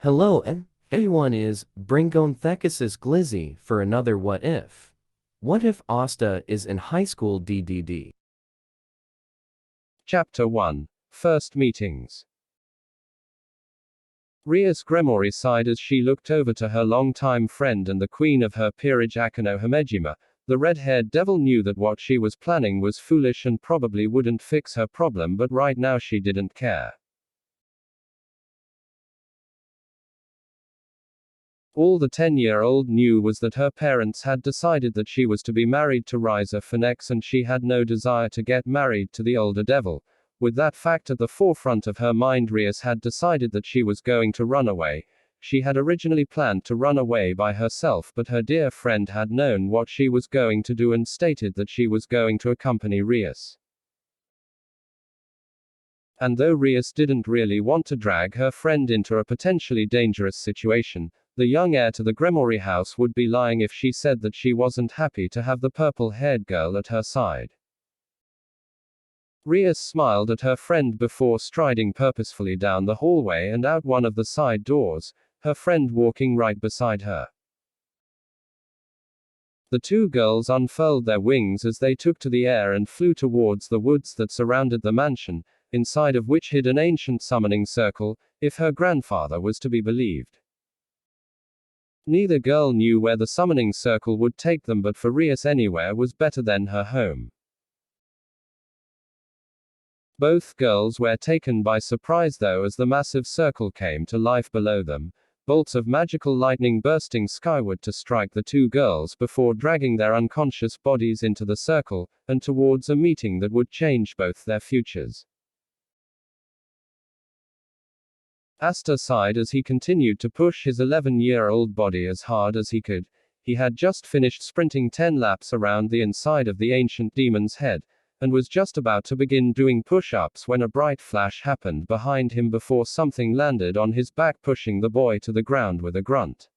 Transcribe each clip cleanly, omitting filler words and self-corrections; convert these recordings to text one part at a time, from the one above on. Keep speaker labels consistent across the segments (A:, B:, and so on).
A: Hello and everyone is Bringonthechaos Glizzy for another What If. What if Asta is in high school DDD?
B: Chapter 1. First Meetings. Rias Gremori sighed as she looked over to her longtime friend and the queen of her peerage Akano Hamejima. The red-haired devil knew that what she was planning was foolish and probably wouldn't fix her problem, but right now she didn't care. All the 10-year-old knew was that her parents had decided that she was to be married to Risa Phoenix and she had no desire to get married to the older devil. With that fact at the forefront of her mind, Rias had decided that she was going to run away. She had originally planned to run away by herself, but her dear friend had known what she was going to do and stated that she was going to accompany Rias. And though Rias didn't really want to drag her friend into a potentially dangerous situation, the young heir to the Gremori house would be lying if she said that she wasn't happy to have the purple-haired girl at her side. Rias smiled at her friend before striding purposefully down the hallway and out one of the side doors, her friend walking right beside her. The two girls unfurled their wings as they took to the air and flew towards the woods that surrounded the mansion, inside of which hid an ancient summoning circle, if her grandfather was to be believed. Neither girl knew where the summoning circle would take them, but for Rias anywhere was better than her home. Both girls were taken by surprise though as the massive circle came to life below them, bolts of magical lightning bursting skyward to strike the two girls before dragging their unconscious bodies into the circle, and towards a meeting that would change both their futures. Asta sighed as he continued to push his 11-year-old body as hard as he could. He had just finished sprinting 10 laps around the inside of the ancient demon's head, and was just about to begin doing push-ups when a bright flash happened behind him before something landed on his back, pushing the boy to the ground with a grunt.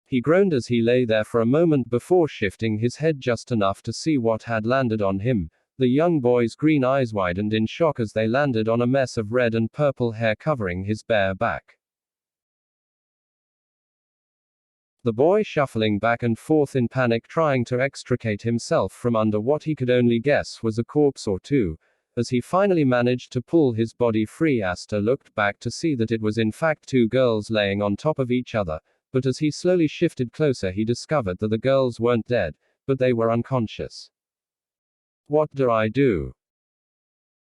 B: He groaned as he lay there for a moment before shifting his head just enough to see what had landed on him. The young boy's green eyes widened in shock as they landed on a mess of red and purple hair covering his bare back. The boy shuffling back and forth in panic, trying to extricate himself from under what he could only guess was a corpse or two. As he finally managed to pull his body free, Asta looked back to see that it was in fact two girls laying on top of each other, but as he slowly shifted closer he discovered that the girls weren't dead, but they were unconscious. What do I do?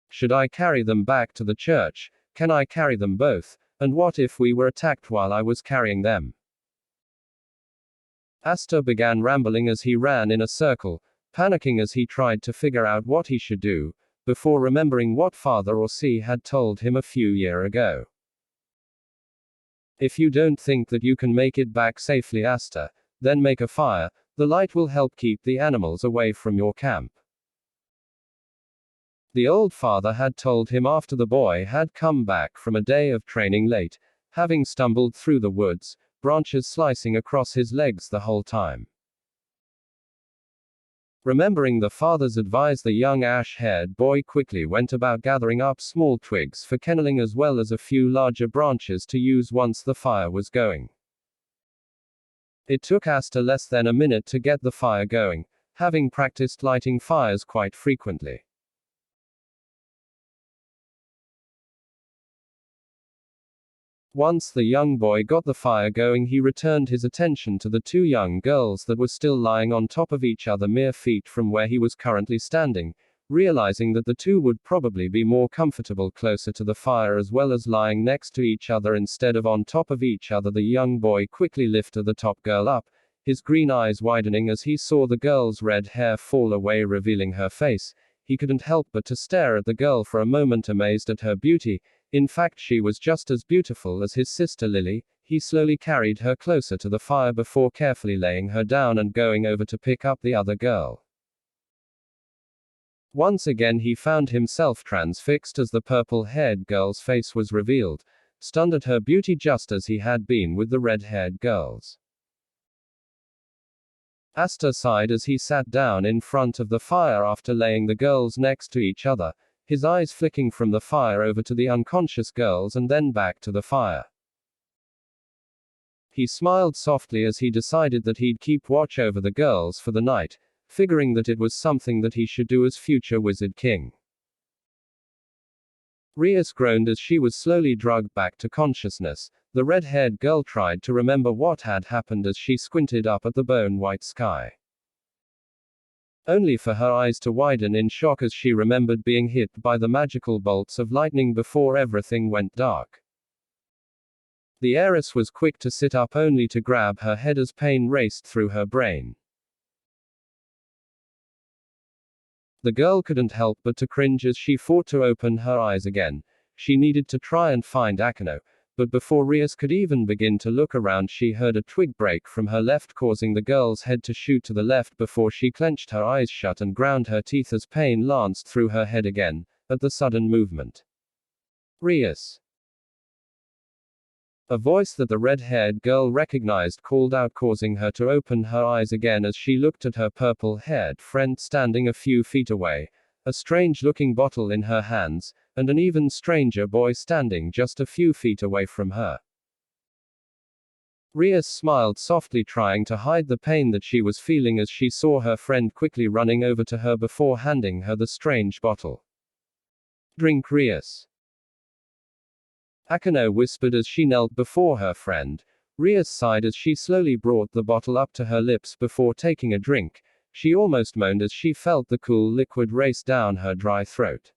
B: Should I carry them back to the church? Can I carry them both? And what if we were attacked while I was carrying them? Asta began rambling as he ran in a circle, panicking as he tried to figure out what he should do, before remembering what Father Orsi had told him a few years ago. If you don't think that you can make it back safely, Asta, then make a fire. The light will help keep the animals away from your camp. The old father had told him after the boy had come back from a day of training late, having stumbled through the woods, branches slicing across his legs the whole time. Remembering the father's advice, the young ash-haired boy quickly went about gathering up small twigs for kenneling as well as a few larger branches to use once the fire was going. It took Asta less than a minute to get the fire going, having practiced lighting fires quite frequently. Once the young boy got the fire going, he returned his attention to the two young girls that were still lying on top of each other mere feet from where he was currently standing, realizing that the two would probably be more comfortable closer to the fire as well as lying next to each other instead of on top of each other. The young boy quickly lifted the top girl up, his green eyes widening as he saw the girl's red hair fall away, revealing her face. He couldn't help but to stare at the girl for a moment, amazed at her beauty. In fact, she was just as beautiful as his sister Lily. He slowly carried her closer to the fire before carefully laying her down and going over to pick up the other girl. Once again he found himself transfixed as the purple-haired girl's face was revealed, stunned at her beauty just as he had been with the red-haired girls. Asta sighed as he sat down in front of the fire after laying the girls next to each other, his eyes flicking from the fire over to the unconscious girls and then back to the fire. He smiled softly as he decided that he'd keep watch over the girls for the night, figuring that it was something that he should do as future Wizard King. Rias groaned as she was slowly drugged back to consciousness. The red-haired girl tried to remember what had happened as she squinted up at the bone-white sky, only for her eyes to widen in shock as she remembered being hit by the magical bolts of lightning before everything went dark. The heiress was quick to sit up only to grab her head as pain raced through her brain. The girl couldn't help but to cringe as she fought to open her eyes again. She needed to try and find Akano, but before Rias could even begin to look around, she heard a twig break from her left, causing the girl's head to shoot to the left before she clenched her eyes shut and ground her teeth as pain lanced through her head again, at the sudden movement. Rias. A voice that the red-haired girl recognized called out, causing her to open her eyes again as she looked at her purple-haired friend standing a few feet away, a strange-looking bottle in her hands, and an even stranger boy standing just a few feet away from her. Rias smiled softly, trying to hide the pain that she was feeling as she saw her friend quickly running over to her before handing her the strange bottle. "Drink, Rias," Akano whispered as she knelt before her friend. Rias sighed as she slowly brought the bottle up to her lips before taking a drink. She almost moaned as she felt the cool liquid race down her dry throat.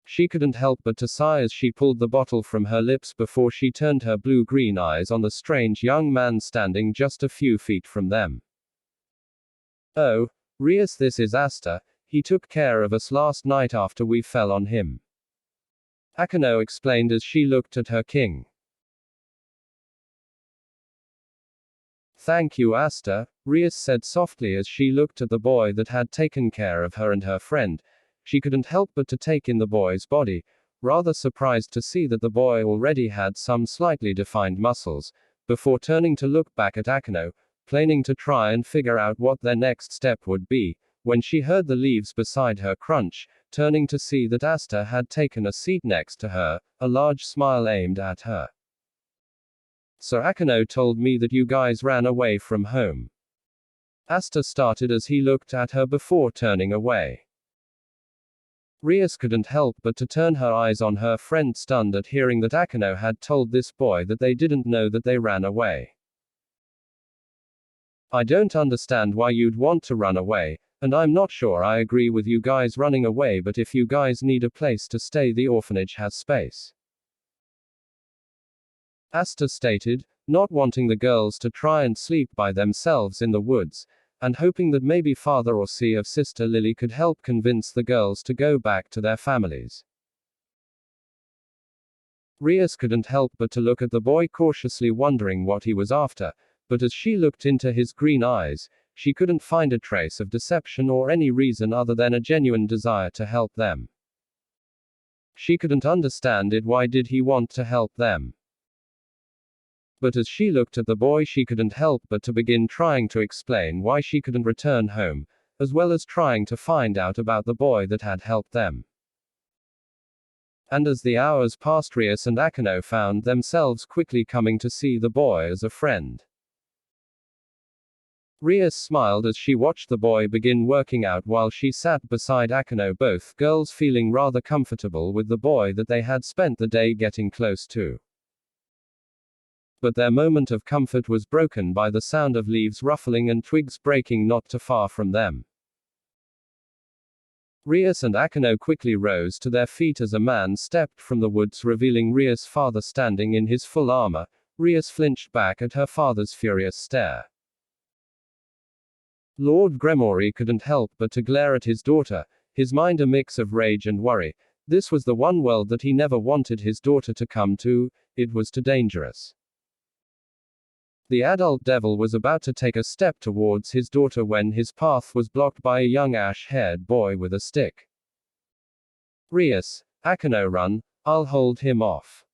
B: She couldn't help but to sigh as she pulled the bottle from her lips before she turned her blue-green eyes on the strange young man standing just a few feet from them. "Oh, Rias, this is Asta. He took care of us last night after we fell on him," Akano explained as she looked at her king. "Thank you, Asta," Rias said softly as she looked at the boy that had taken care of her and her friend. She couldn't help but to take in the boy's body, rather surprised to see that the boy already had some slightly defined muscles, before turning to look back at Akano, planning to try and figure out what their next step would be, when she heard the leaves beside her crunch, turning to see that Asta had taken a seat next to her, a large smile aimed at her. "So Akano told me that you guys ran away from home," Asta started as he looked at her before turning away. Rias couldn't help but to turn her eyes on her friend, stunned at hearing that Akano had told this boy that they didn't know that they ran away. "I don't understand why you'd want to run away, and I'm not sure I agree with you guys running away, but if you guys need a place to stay, the orphanage has space," Asta stated, not wanting the girls to try and sleep by themselves in the woods, and hoping that maybe father or sister Lily could help convince the girls to go back to their families. Rias couldn't help but to look at the boy, cautiously wondering what he was after, but as she looked into his green eyes, she couldn't find a trace of deception or any reason other than a genuine desire to help them. She couldn't understand it. Why did he want to help them? But as she looked at the boy, she couldn't help but to begin trying to explain why she couldn't return home, as well as trying to find out about the boy that had helped them. And as the hours passed, Rias and Akano found themselves quickly coming to see the boy as a friend. Rias smiled as she watched the boy begin working out while she sat beside Akano, both girls feeling rather comfortable with the boy that they had spent the day getting close to. But their moment of comfort was broken by the sound of leaves ruffling and twigs breaking not too far from them. Rias and Akano quickly rose to their feet as a man stepped from the woods, revealing Rias' father standing in his full armor. Rias flinched back at her father's furious stare. Lord Gremory couldn't help but to glare at his daughter, his mind a mix of rage and worry. This was the one world that he never wanted his daughter to come to. It was too dangerous. The adult devil was about to take a step towards his daughter when his path was blocked by a young ash-haired boy with a stick. "Rias, Akano, run, I'll hold him off,"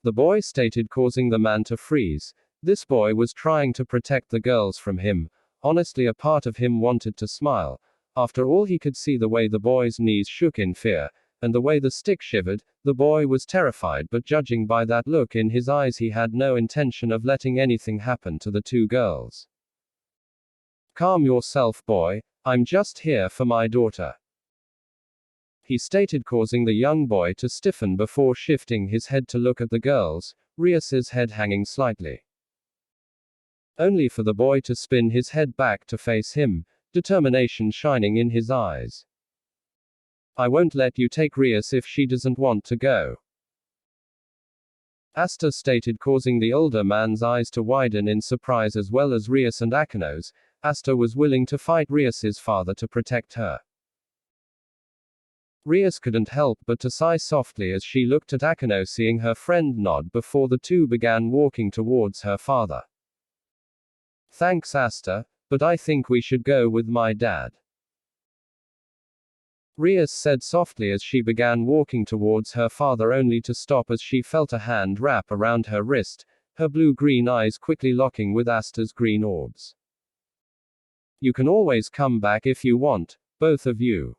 B: the boy stated, causing the man to freeze. This boy was trying to protect the girls from him. Honestly, a part of him wanted to smile. After all, he could see the way the boy's knees shook in fear, and the way the stick shivered. The boy was terrified, but judging by that look in his eyes, he had no intention of letting anything happen to the two girls. "Calm yourself, boy. I'm just here for my daughter," he stated, causing the young boy to stiffen before shifting his head to look at the girls, Rias's head hanging slightly. Only for the boy to spin his head back to face him, determination shining in his eyes. "I won't let you take Rias if she doesn't want to go," Asta stated, causing the older man's eyes to widen in surprise as well as Rias and Akino's. Asta was willing to fight Rias's father to protect her. Rias couldn't help but to sigh softly as she looked at Akino, seeing her friend nod before the two began walking towards her father. "Thanks, Asta, but I think we should go with my dad," Rias said softly as she began walking towards her father, only to stop as she felt a hand wrap around her wrist, her blue-green eyes quickly locking with Asta's green orbs. "You can always come back if you want, both of you,"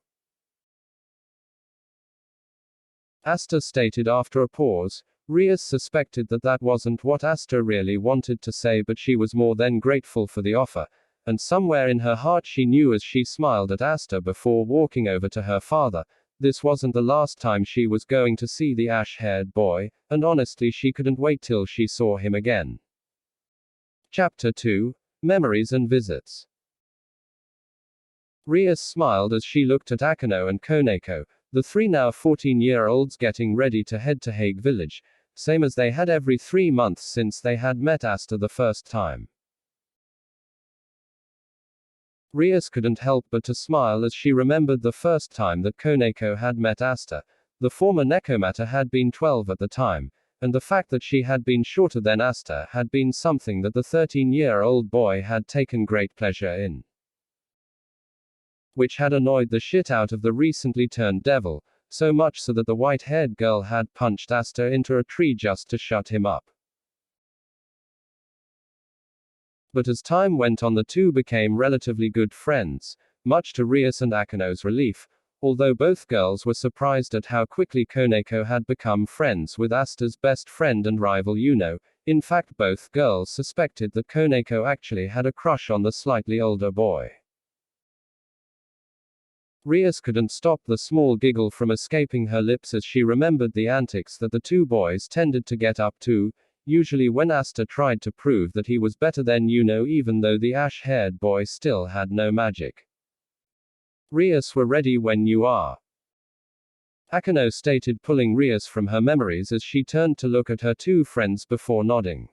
B: Asta stated after a pause. Rias suspected that that wasn't what Asta really wanted to say, but she was more than grateful for the offer, and somewhere in her heart she knew as she smiled at Asta before walking over to her father, this wasn't the last time she was going to see the ash-haired boy, and honestly she couldn't wait till she saw him again. Chapter 2: Memories and Visits. Rias smiled as she looked at Akino and Koneko, the three now 14-year-olds getting ready to head to Hague Village, same as they had every 3 months since they had met Asta the first time. Rias couldn't help but to smile as she remembered the first time that Koneko had met Asta. The former Nekomata had been 12 at the time, and the fact that she had been shorter than Asta had been something that the 13-year-old boy had taken great pleasure in, which had annoyed the shit out of the recently turned devil, so much so that the white-haired girl had punched Asta into a tree just to shut him up. But as time went on, the two became relatively good friends, much to Rias and Akino's relief, although both girls were surprised at how quickly Koneko had become friends with Asta's best friend and rival Yuno. In fact, both girls suspected that Koneko actually had a crush on the slightly older boy. Rias couldn't stop the small giggle from escaping her lips as she remembered the antics that the two boys tended to get up to, usually when Asta tried to prove that he was better than Yuno, even though the ash-haired boy still had no magic. "Rias, we're ready when you are," Akino stated, pulling Rias from her memories as she turned to look at her two friends before nodding.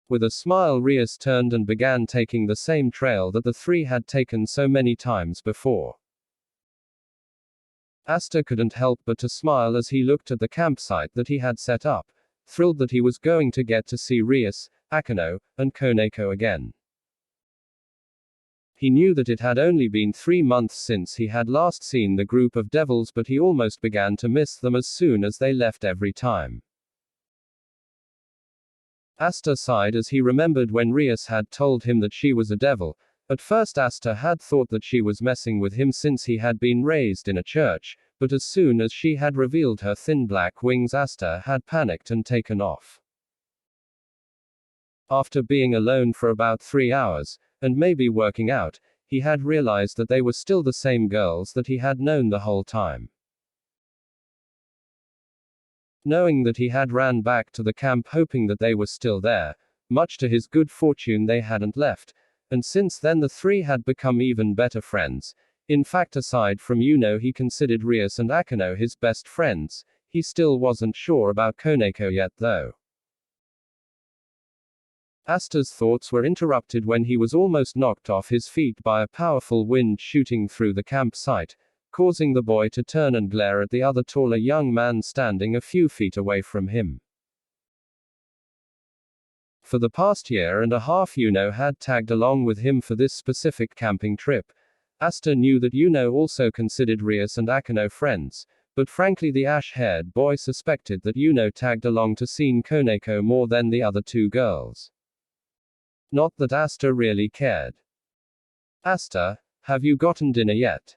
B: With a smile, Rias turned and began taking the same trail that the three had taken so many times before. Asta couldn't help but to smile as he looked at the campsite that he had set up, thrilled that he was going to get to see Rias, Akino, and Koneko again. He knew that it had only been 3 months since he had last seen the group of devils, but he almost began to miss them as soon as they left every time. Asta sighed as he remembered when Rias had told him that she was a devil. At first Asta had thought that she was messing with him since he had been raised in a church, but as soon as she had revealed her thin black wings, Asta had panicked and taken off. After being alone for about 3 hours, and maybe working out, he had realized that they were still the same girls that he had known the whole time. Knowing that, he had ran back to the camp hoping that they were still there. Much to his good fortune, they hadn't left, and since then the three had become even better friends. In fact, aside from Yuno, he considered Rias and Akino his best friends. He still wasn't sure about Koneko yet though. Asta's thoughts were interrupted when he was almost knocked off his feet by a powerful wind shooting through the campsite, causing the boy to turn and glare at the other taller young man standing a few feet away from him. For the past year and a half, Yuno had tagged along with him for this specific camping trip. Asta knew that Yuno also considered Rias and Akino friends, but frankly the ash-haired boy suspected that Yuno tagged along to see Koneko more than the other two girls. Not that Asta really cared. Asta, Have you gotten dinner yet?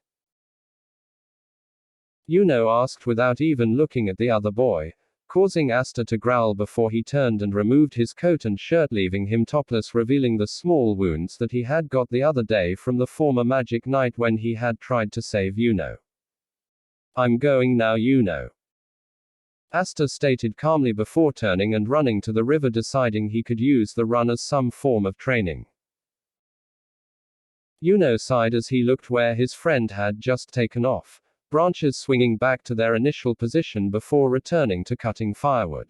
B: Yuno asked without even looking at the other boy, causing Asta to growl before he turned and removed his coat and shirt, leaving him topless, revealing the small wounds that he had got the other day from the former magic night when he had tried to save Yuno. I'm going now, Yuno. Asta stated calmly before turning and running to the river, deciding he could use the run as some form of training. Yuno sighed as he looked where his friend had just taken off, branches swinging back to their initial position before returning to cutting firewood.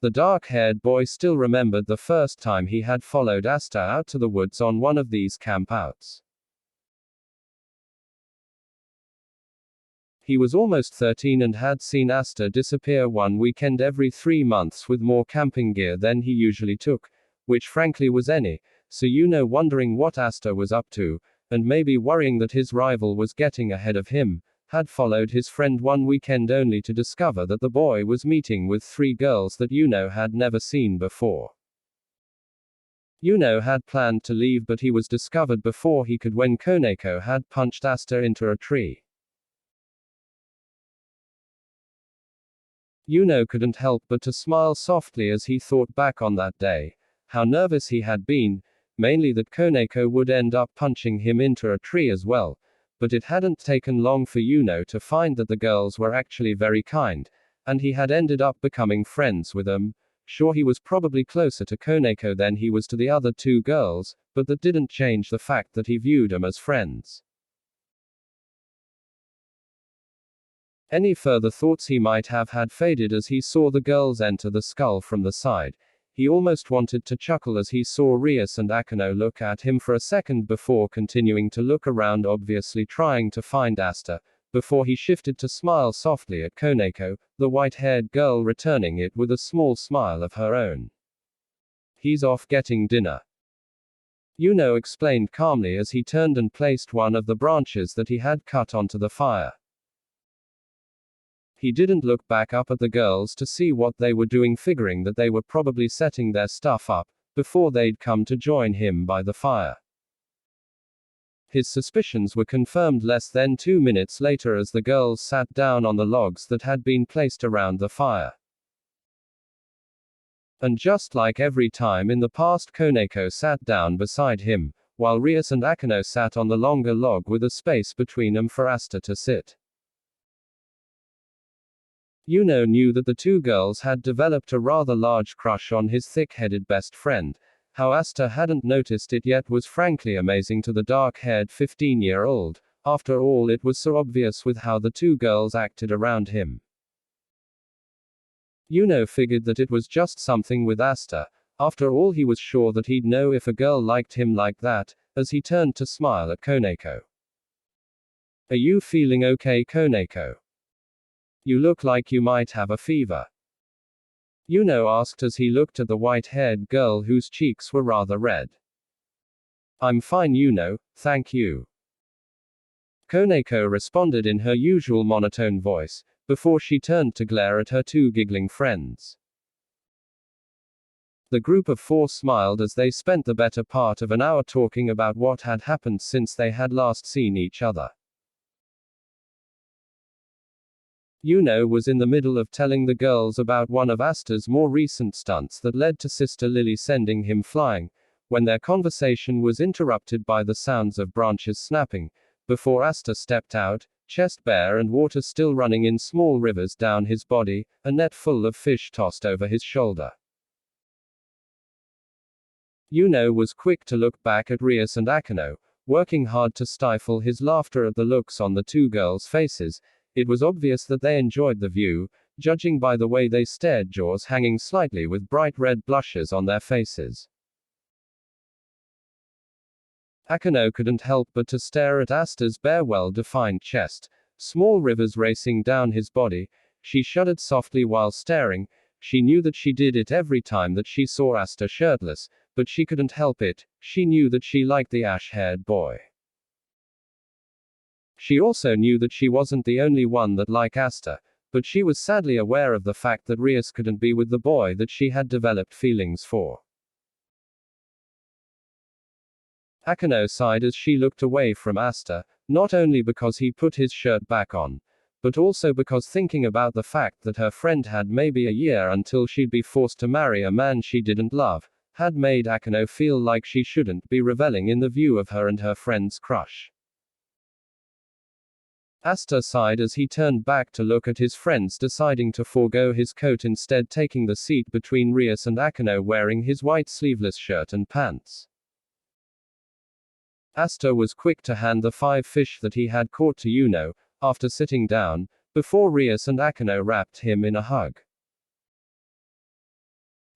B: The dark-haired boy still remembered the first time he had followed Asta out to the woods on one of these campouts. He was almost 13 and had seen Asta disappear one weekend every 3 months with more camping gear than he usually took, which frankly was any, so Yuno, wondering what Asta was up to, and maybe worrying that his rival was getting ahead of him, had followed his friend one weekend only to discover that the boy was meeting with 3 girls that Yuno had never seen before. Yuno had planned to leave, but he was discovered before he could when Koneko had punched Asta into a tree. Yuno couldn't help but to smile softly as he thought back on that day, how nervous he had been, mainly that Koneko would end up punching him into a tree as well, but it hadn't taken long for Yuno to find that the girls were actually very kind, and he had ended up becoming friends with them. Sure, he was probably closer to Koneko than he was to the other 2 girls, but that didn't change the fact that he viewed them as friends. Any further thoughts he might have had faded as he saw the girls enter the skull from the side. He almost wanted to chuckle as he saw Rias and Akano look at him for a second before continuing to look around, obviously trying to find Asta, before he shifted to smile softly at Koneko, the white-haired girl, returning it with a small smile of her own. He's off getting dinner, Yuno explained calmly as he turned and placed one of the branches that he had cut onto the fire. He didn't look back up at the girls to see what they were doing, figuring that they were probably setting their stuff up, before they'd come to join him by the fire. His suspicions were confirmed less than 2 minutes later as the girls sat down on the logs that had been placed around the fire. And just like every time in the past, Koneko sat down beside him, while Rias and Akano sat on the longer log with a space between them for Asta to sit. Yuno knew that the 2 girls had developed a rather large crush on his thick-headed best friend. How Asta hadn't noticed it yet was frankly amazing to the dark-haired 15-year-old. After all, it was so obvious with how the 2 girls acted around him. Yuno figured that it was just something with Asta. After all, he was sure that he'd know if a girl liked him like that, as he turned to smile at Koneko. Are you feeling okay, Koneko? You look like you might have a fever, Yuno asked as he looked at the white-haired girl whose cheeks were rather red. I'm fine, Yuno, thank you, Koneko responded in her usual monotone voice, before she turned to glare at her 2 giggling friends. The group of 4 smiled as they spent the better part of an hour talking about what had happened since they had last seen each other. Yuno was in the middle of telling the girls about one of Asta's more recent stunts that led to Sister Lily sending him flying, when their conversation was interrupted by the sounds of branches snapping, before Asta stepped out, chest bare and water still running in small rivers down his body, a net full of fish tossed over his shoulder. Yuno was quick to look back at Rias and Akano, working hard to stifle his laughter at the looks on the 2 girls' faces. It was obvious that they enjoyed the view, judging by the way they stared, jaws hanging slightly with bright red blushes on their faces. Akano couldn't help but to stare at Asta's bare, well-defined chest, small rivers racing down his body. She shuddered softly while staring. She knew that she did it every time that she saw Asta shirtless, but she couldn't help it. She knew that she liked the ash-haired boy. She also knew that she wasn't the only one that liked Asta, but she was sadly aware of the fact that Rias couldn't be with the boy that she had developed feelings for. Akano sighed as she looked away from Asta, not only because he put his shirt back on, but also because thinking about the fact that her friend had maybe a year until she'd be forced to marry a man she didn't love, had made Akano feel like she shouldn't be reveling in the view of her and her friend's crush. Asta sighed as he turned back to look at his friends, deciding to forego his coat, instead taking the seat between Rias and Akano wearing his white sleeveless shirt and pants. Asta was quick to hand the 5 fish that he had caught to Yuno, after sitting down, before Rias and Akano wrapped him in a hug.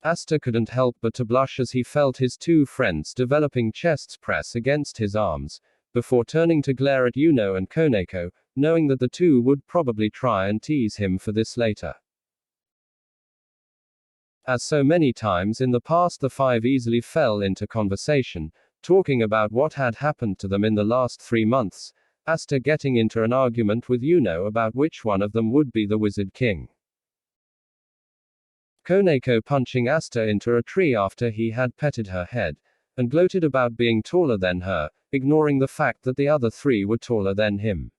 B: Asta couldn't help but to blush as he felt his 2 friends developing chests press against his arms, before turning to glare at Yuno and Koneko, knowing that the 2 would probably try and tease him for this later. As so many times in the past, the 5 easily fell into conversation, talking about what had happened to them in the last 3 months, Asta getting into an argument with Yuno about which one of them would be the Wizard King. Koneko punching Asta into a tree after he had petted her head, and gloated about being taller than her, ignoring the fact that the other 3 were taller than him.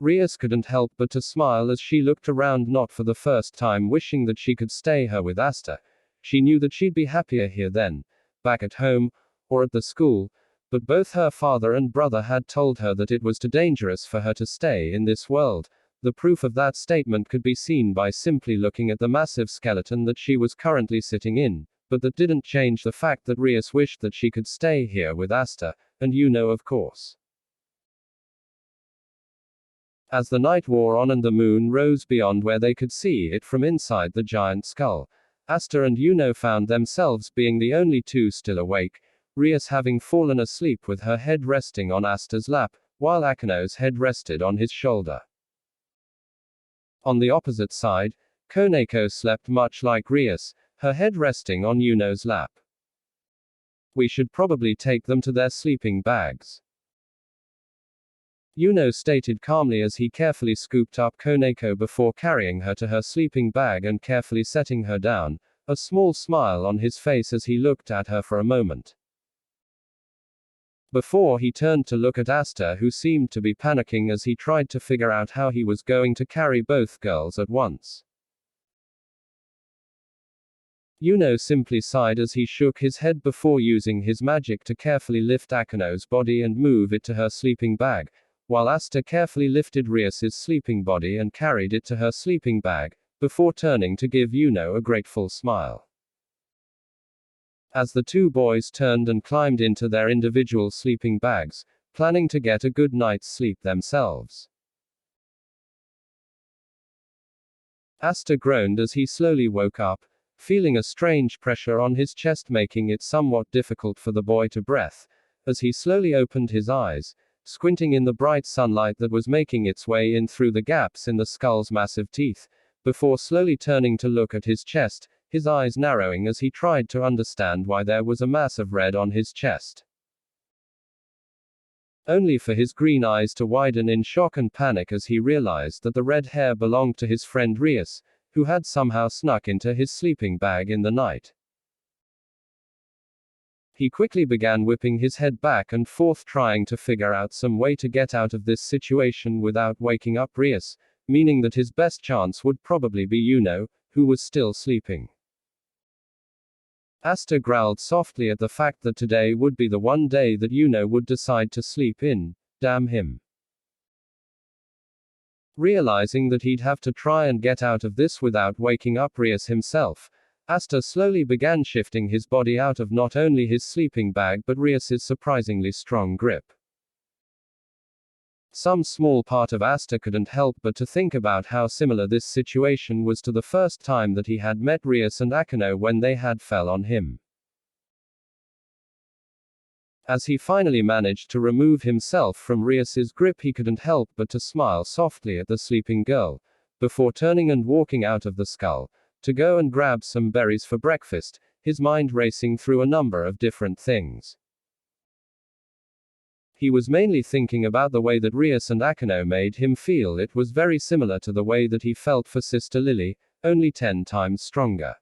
B: Rias couldn't help but to smile as she looked around, not for the first time wishing that she could stay here with Asta. She knew that she'd be happier here than back at home, or at the school, but both her father and brother had told her that it was too dangerous for her to stay in this world. The proof of that statement could be seen by simply looking at the massive skeleton that she was currently sitting in, but that didn't change the fact that Rias wished that she could stay here with Asta, and Yuno, of course. As the night wore on and the moon rose beyond where they could see it from inside the giant skull, Asta and Yuno found themselves being the only 2 still awake, Rias having fallen asleep with her head resting on Asta's lap, while Akano's head rested on his shoulder. On the opposite side, Koneko slept much like Rias, her head resting on Yuno's lap. "We should probably take them to their sleeping bags," Yuno stated calmly as he carefully scooped up Koneko before carrying her to her sleeping bag and carefully setting her down, a small smile on his face as he looked at her for a moment. Before he turned to look at Asta, who seemed to be panicking as he tried to figure out how he was going to carry both girls at once. Yuno simply sighed as he shook his head before using his magic to carefully lift Akano's body and move it to her sleeping bag, while Asta carefully lifted Rias's sleeping body and carried it to her sleeping bag, before turning to give Yuno a grateful smile. As the 2 boys turned and climbed into their individual sleeping bags, planning to get a good night's sleep themselves, Asta groaned as he slowly woke up, feeling a strange pressure on his chest, making it somewhat difficult for the boy to breathe, as he slowly opened his eyes, squinting in the bright sunlight that was making its way in through the gaps in the skull's massive teeth, before slowly turning to look at his chest, his eyes narrowing as he tried to understand why there was a mass of red on his chest. Only for his green eyes to widen in shock and panic as he realized that the red hair belonged to his friend Rias, who had somehow snuck into his sleeping bag in the night. He quickly began whipping his head back and forth, trying to figure out some way to get out of this situation without waking up Rias, meaning that his best chance would probably be Yuno, who was still sleeping. Asta growled softly at the fact that today would be the one day that Yuno would decide to sleep in. Damn him. Realizing that he'd have to try and get out of this without waking up Rias himself, Asta slowly began shifting his body out of not only his sleeping bag but Rias's surprisingly strong grip. Some small part of Asta couldn't help but to think about how similar this situation was to the first time that he had met Rias and Akano when they had fell on him. As he finally managed to remove himself from Rias's grip, he couldn't help but to smile softly at the sleeping girl, before turning and walking out of the skull, to go and grab some berries for breakfast, his mind racing through a number of different things. He was mainly thinking about the way that Rias and Akano made him feel. It was very similar to the way that he felt for Sister Lily, only 10 times stronger.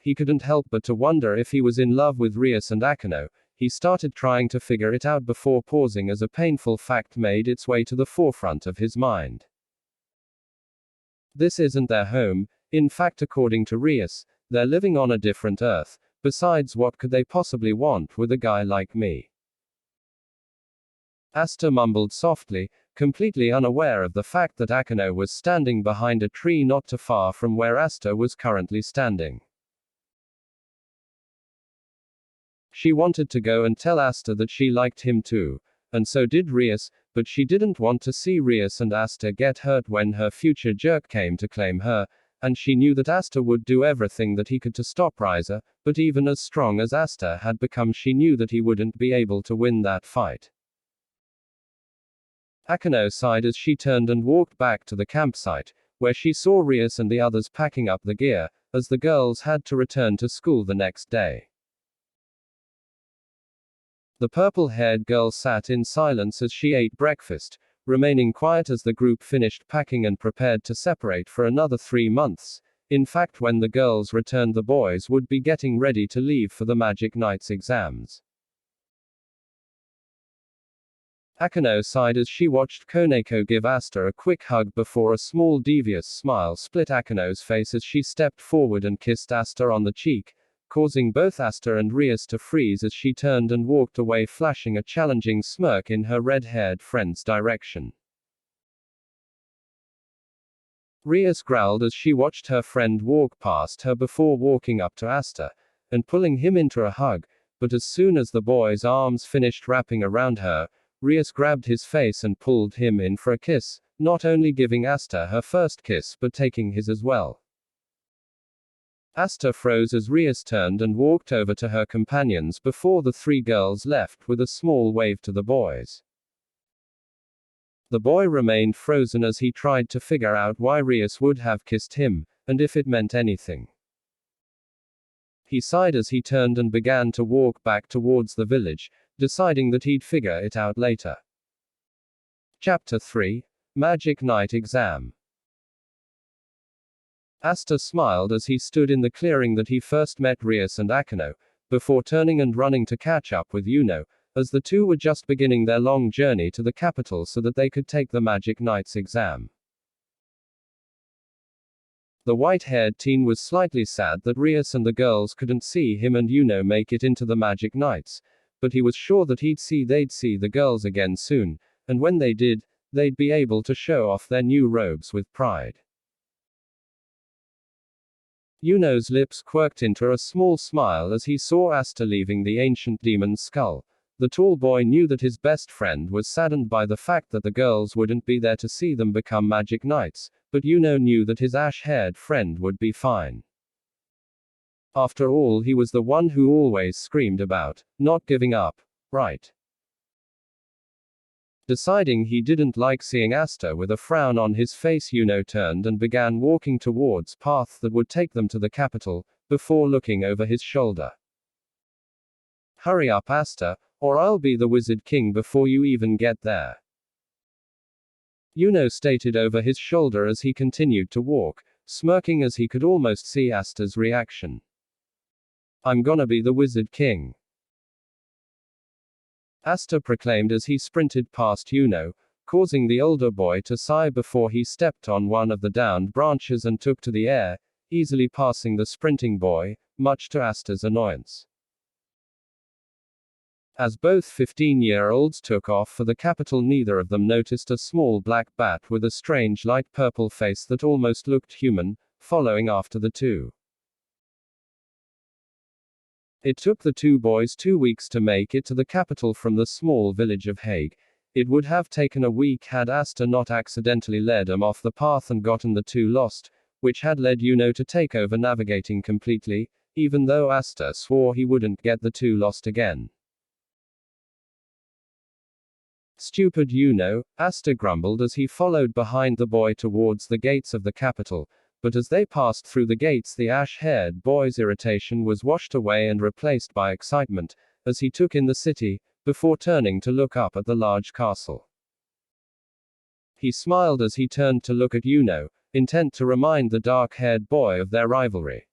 B: he couldn't help but to wonder if he was in love with Rias and Akano. He started trying to figure it out before pausing as a painful fact made its way to the forefront of his mind. This isn't their home. In fact, according to Rias, they're living on a different Earth. Besides, what could they possibly want with a guy like me? Asta mumbled softly, completely unaware of the fact that Akano was standing behind a tree not too far from where Asta was currently standing. She wanted to go and tell Asta that she liked him too, and so did Rias, but she didn't want to see Rias and Asta get hurt when her future jerk came to claim her, and she knew that Asta would do everything that he could to stop Riza, but even as strong as Asta had become, she knew that he wouldn't be able to win that fight. Akano sighed as she turned and walked back to the campsite, where she saw Rias and the others packing up the gear, as the girls had to return to school the next day. The purple-haired girl sat in silence as she ate breakfast, remaining quiet as the group finished packing and prepared to separate for another 3 months. In fact, when the girls returned, the boys would be getting ready to leave for the Magic Knight's exams. Akano sighed as she watched Koneko give Asta a quick hug before a small devious smile split Akano's face as she stepped forward and kissed Asta on the cheek, causing both Asta and Rias to freeze as she turned and walked away, flashing a challenging smirk in her red-haired friend's direction. Rias growled as she watched her friend walk past her before walking up to Asta and pulling him into a hug, but as soon as the boy's arms finished wrapping around her, Rias grabbed his face and pulled him in for a kiss, not only giving Asta her first kiss but taking his as well. Asta froze as Rias turned and walked over to her companions before the 3 girls left with a small wave to the boys. The boy remained frozen as he tried to figure out why Rias would have kissed him, and if it meant anything. He sighed as he turned and began to walk back towards the village, deciding that he'd figure it out later. Chapter 3: Magic Knight Exam. Asta smiled as he stood in the clearing that he first met Rias and Akano, before turning and running to catch up with Yuno, as the two were just beginning their long journey to the capital so that they could take the Magic Knight's exam. The white-haired teen was slightly sad that Rias and the girls couldn't see him and Yuno make it into the Magic Knights, but he was sure that they'd see the girls again soon, and when they did, they'd be able to show off their new robes with pride. Yuno's lips quirked into a small smile as he saw Asta leaving the ancient demon's skull. The tall boy knew that his best friend was saddened by the fact that the girls wouldn't be there to see them become Magic Knights, but Yuno knew that his ash-haired friend would be fine. After all, he was the one who always screamed about not giving up, right? Deciding he didn't like seeing Asta with a frown on his face, Yuno turned and began walking towards path that would take them to the capital, before looking over his shoulder. Hurry up, Asta, or I'll be the Wizard King before you even get there. Yuno stated over his shoulder as he continued to walk, smirking as he could almost see Asta's reaction. I'm gonna be the Wizard King, Asta proclaimed as he sprinted past Yuno, causing the older boy to sigh before he stepped on one of the downed branches and took to the air, easily passing the sprinting boy, much to Asta's annoyance. As both 15-year-olds took off for the capital, neither of them noticed a small black bat with a strange light purple face that almost looked human, following after the two. It took the 2 boys 2 weeks to make it to the capital from the small village of Hague. It would have taken a week had Asta not accidentally led them off the path and gotten the 2 lost, which had led Yuno to take over navigating completely, even though Asta swore he wouldn't get the 2 lost again. Stupid Yuno, Asta grumbled as he followed behind the boy towards the gates of the capital, but as they passed through the gates, the ash-haired boy's irritation was washed away and replaced by excitement, as he took in the city, before turning to look up at the large castle. He smiled as he turned to look at Yuno, intent to remind the dark-haired boy of their rivalry.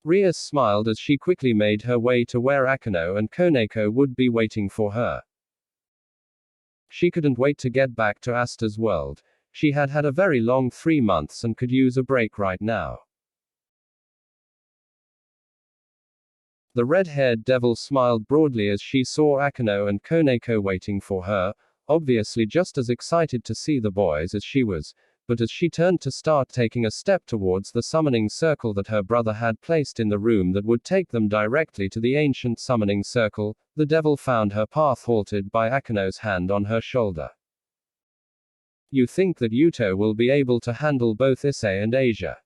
B: Rias smiled as she quickly made her way to where Akano and Koneko would be waiting for her. She couldn't wait to get back to Asta's world. She had had a very long 3 months and could use a break right now. The red-haired devil smiled broadly as she saw Akano and Koneko waiting for her, obviously just as excited to see the boys as she was, but as she turned to start taking a step towards the summoning circle that her brother had placed in the room that would take them directly to the ancient summoning circle, the devil found her path halted by Akano's hand on her shoulder. You think that Yuto will be able to handle both Issei and Asia?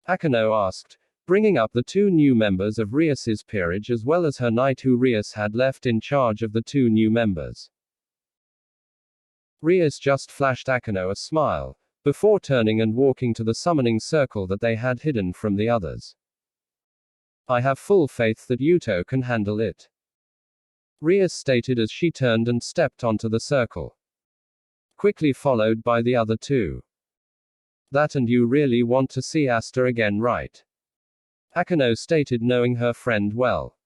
B: Akano asked, bringing up the 2 new members of Rias's peerage as well as her knight who Rias had left in charge of the 2 new members. Rias just flashed Akano a smile, before turning and walking to the summoning circle that they had hidden from the others. I have full faith that Yuto can handle it, Rias stated as she turned and stepped onto the circle, quickly followed by the other 2. That, and you really want to see Asta again, right? Akano stated, knowing her friend well.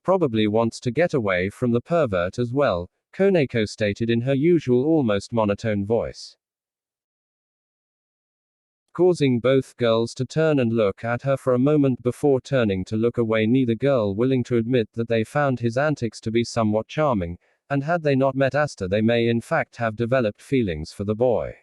B: Probably wants to get away from the pervert as well, Koneko stated in her usual almost monotone voice, causing both girls to turn and look at her for a moment before turning to look away, neither girl willing to admit that they found his antics to be somewhat charming, and had they not met Asta they may in fact have developed feelings for the boy.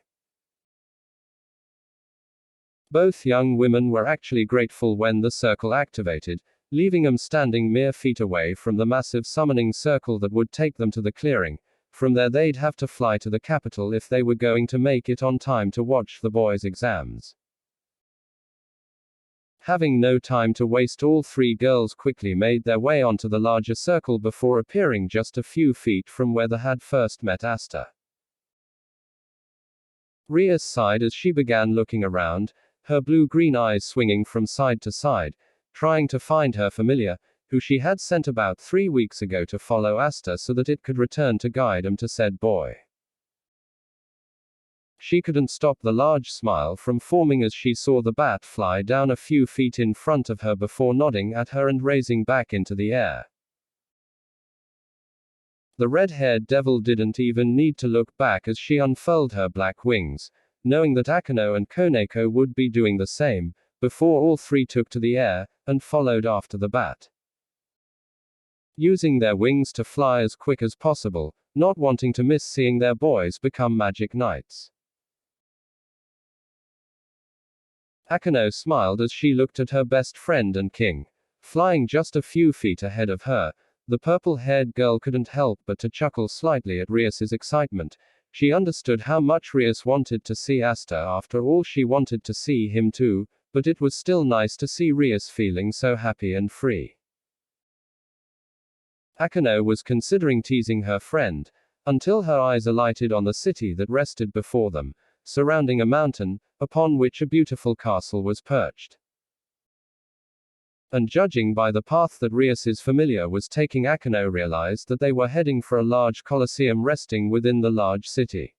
B: Both young women were actually grateful when the circle activated, leaving them standing mere feet away from the massive summoning circle that would take them to the clearing. From there they'd have to fly to the capital if they were going to make it on time to watch the boys' exams. Having no time to waste, all 3 girls quickly made their way onto the larger circle before appearing just a few feet from where they had first met Asta. Rias sighed as she began looking around, her blue-green eyes swinging from side to side, trying to find her familiar, who she had sent about 3 weeks ago to follow Asta so that it could return to guide him to said boy. She couldn't stop the large smile from forming as she saw the bat fly down a few feet in front of her before nodding at her and raising back into the air. The red-haired devil didn't even need to look back as she unfurled her black wings, knowing that Akano and Koneko would be doing the same, before all 3 took to the air, and followed after the bat, using their wings to fly as quick as possible, not wanting to miss seeing their boys become magic knights. Akano smiled as she looked at her best friend and king, flying just a few feet ahead of her. The purple-haired girl couldn't help but to chuckle slightly at Rias's excitement. She understood how much Rias wanted to see Asta. After all, she wanted to see him too, but it was still nice to see Rias feeling so happy and free. Akano was considering teasing her friend, until her eyes alighted on the city that rested before them, surrounding a mountain, upon which a beautiful castle was perched. And judging by the path that Rias's familiar was taking, Akano realized that they were heading for a large coliseum resting within the large city.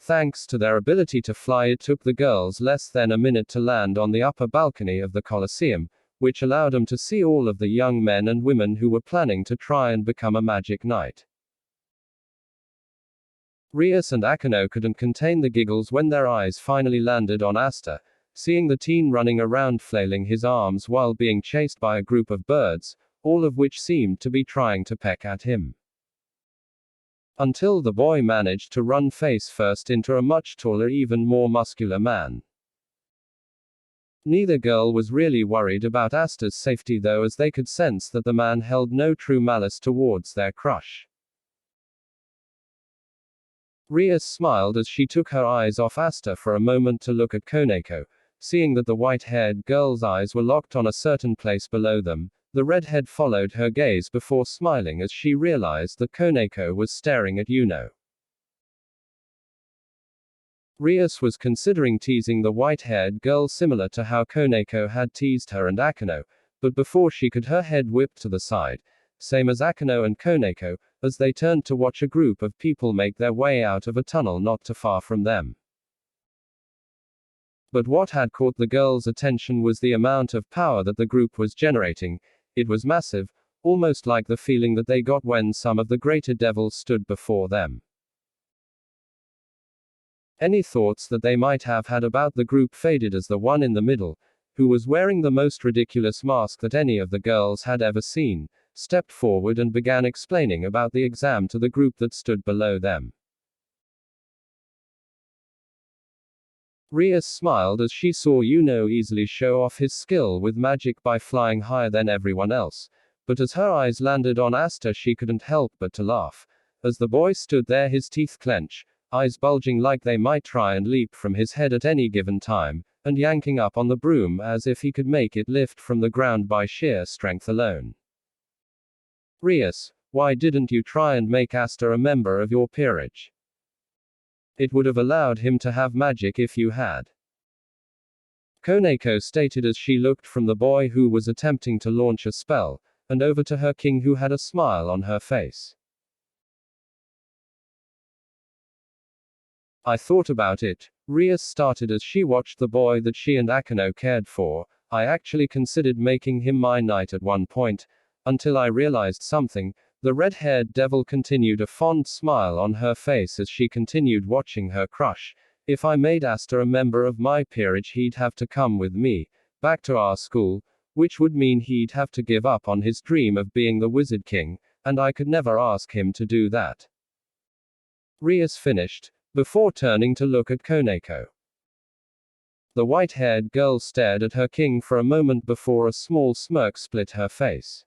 B: Thanks to their ability to fly, it took the girls less than a minute to land on the upper balcony of the coliseum, which allowed them to see all of the young men and women who were planning to try and become a magic knight. Rias and Akano couldn't contain the giggles when their eyes finally landed on Asta, seeing the teen running around flailing his arms while being chased by a group of birds, all of which seemed to be trying to peck at him. Until the boy managed to run face first into a much taller, even more muscular man. Neither girl was really worried about Asta's safety though, as they could sense that the man held no true malice towards their crush. Rias smiled as she took her eyes off Asta for a moment to look at Koneko, seeing that the white-haired girl's eyes were locked on a certain place below them. The redhead followed her gaze before smiling as she realized that Koneko was staring at Yuno. Rias was considering teasing the white-haired girl similar to how Koneko had teased her and Akano, but before she could, her head whipped to the side, same as Akano and Koneko, as they turned to watch a group of people make their way out of a tunnel not too far from them. But what had caught the girls' attention was the amount of power that the group was generating. It was massive, almost like the feeling that they got when some of the greater devils stood before them. Any thoughts that they might have had about the group faded as the one in the middle, who was wearing the most ridiculous mask that any of the girls had ever seen, stepped forward and began explaining about the exam to the group that stood below them. Rias smiled as she saw Yuno easily show off his skill with magic by flying higher than everyone else, but as her eyes landed on Asta she couldn't help but to laugh. As the boy stood there, his teeth clench, eyes bulging like they might try and leap from his head at any given time, and yanking up on the broom as if he could make it lift from the ground by sheer strength alone. Rias, why didn't you try and make Asta a member of your peerage? It would have allowed him to have magic if you had. Koneko stated as she looked from the boy who was attempting to launch a spell, and over to her king who had a smile on her face. I thought about it, Rias started as she watched the boy that she and Akano cared for. I actually considered making him my knight at one point, until I realized something. The red-haired devil continued, a fond smile on her face as she continued watching her crush. If I made Asta a member of my peerage, he'd have to come with me, back to our school, which would mean he'd have to give up on his dream of being the Wizard King, and I could never ask him to do that. Rias finished, before turning to look at Koneko. The white-haired girl stared at her king for a moment before a small smirk split her face.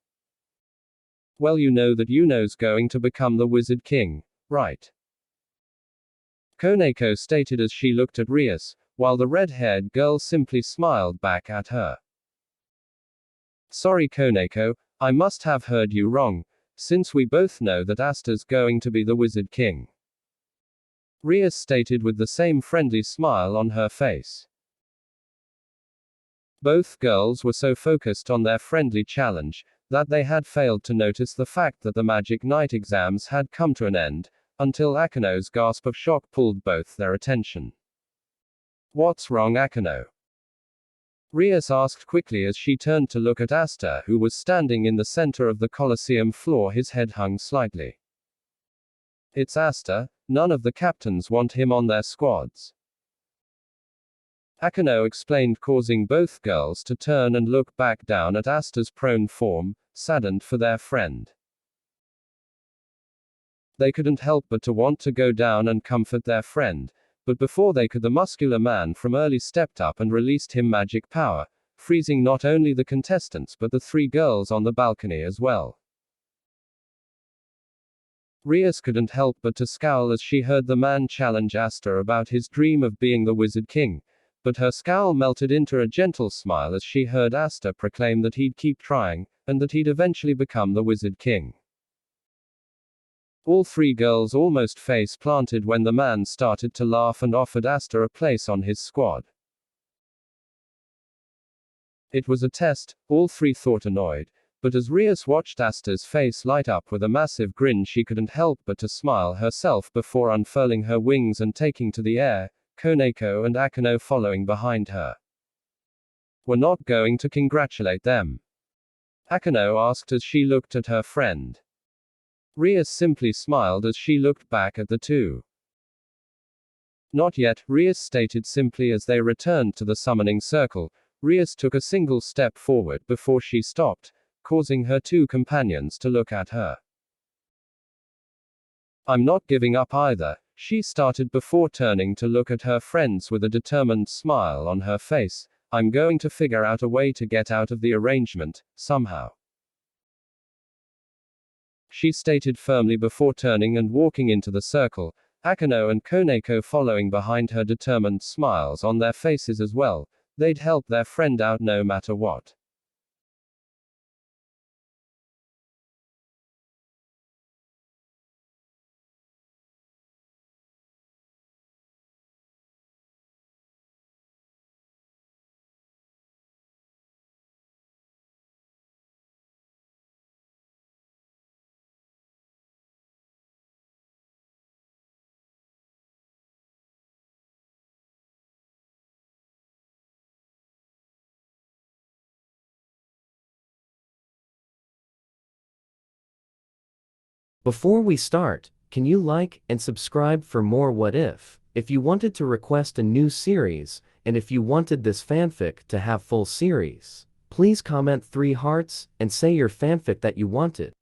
B: Well, you know that Yuno's going to become the Wizard King, right? Koneko stated as she looked at Rias, while the red-haired girl simply smiled back at her. Sorry Koneko, I must have heard you wrong, since we both know that Asta's going to be the Wizard King. Rias stated with the same friendly smile on her face. Both girls were so focused on their friendly challenge, that they had failed to notice the fact that the Magic Night exams had come to an end, until Akano's gasp of shock pulled both their attention. What's wrong, Akano? Rias asked quickly as she turned to look at Asta, who was standing in the center of the Colosseum floor, his head hung slightly. It's Asta, none of the captains want him on their squads. Akano explained, causing both girls to turn and look back down at Asta's prone form, saddened for their friend. They couldn't help but to want to go down and comfort their friend, but before they could, the muscular man from early stepped up and released him magic power, freezing not only the contestants but the three girls on the balcony as well. Rias couldn't help but to scowl as she heard the man challenge Asta about his dream of being the Wizard King, but her scowl melted into a gentle smile as she heard Asta proclaim that he'd keep trying, and that he'd eventually become the Wizard King. All three girls almost face planted when the man started to laugh and offered Asta a place on his squad. It was a test, all three thought, annoyed, but as Rias watched Asta's face light up with a massive grin, she couldn't help but to smile herself before unfurling her wings and taking to the air, Koneko and Akano following behind her. We're not going to congratulate them? Akano asked as she looked at her friend. Rias simply smiled as she looked back at the two. Not yet, Rias stated simply as they returned to the summoning circle. Rias took a single step forward before she stopped, causing her two companions to look at her. I'm not giving up either, she started before turning to look at her friends with a determined smile on her face. I'm going to figure out a way to get out of the arrangement, somehow. She stated firmly before turning and walking into the circle, Akano and Koneko following behind her, determined smiles on their faces as well. They'd help their friend out no matter what.
A: Before we start, can you like and subscribe for more what if you wanted to request a new series, and if you wanted this fanfic to have full series? Please comment 3 hearts and say your fanfic that you wanted.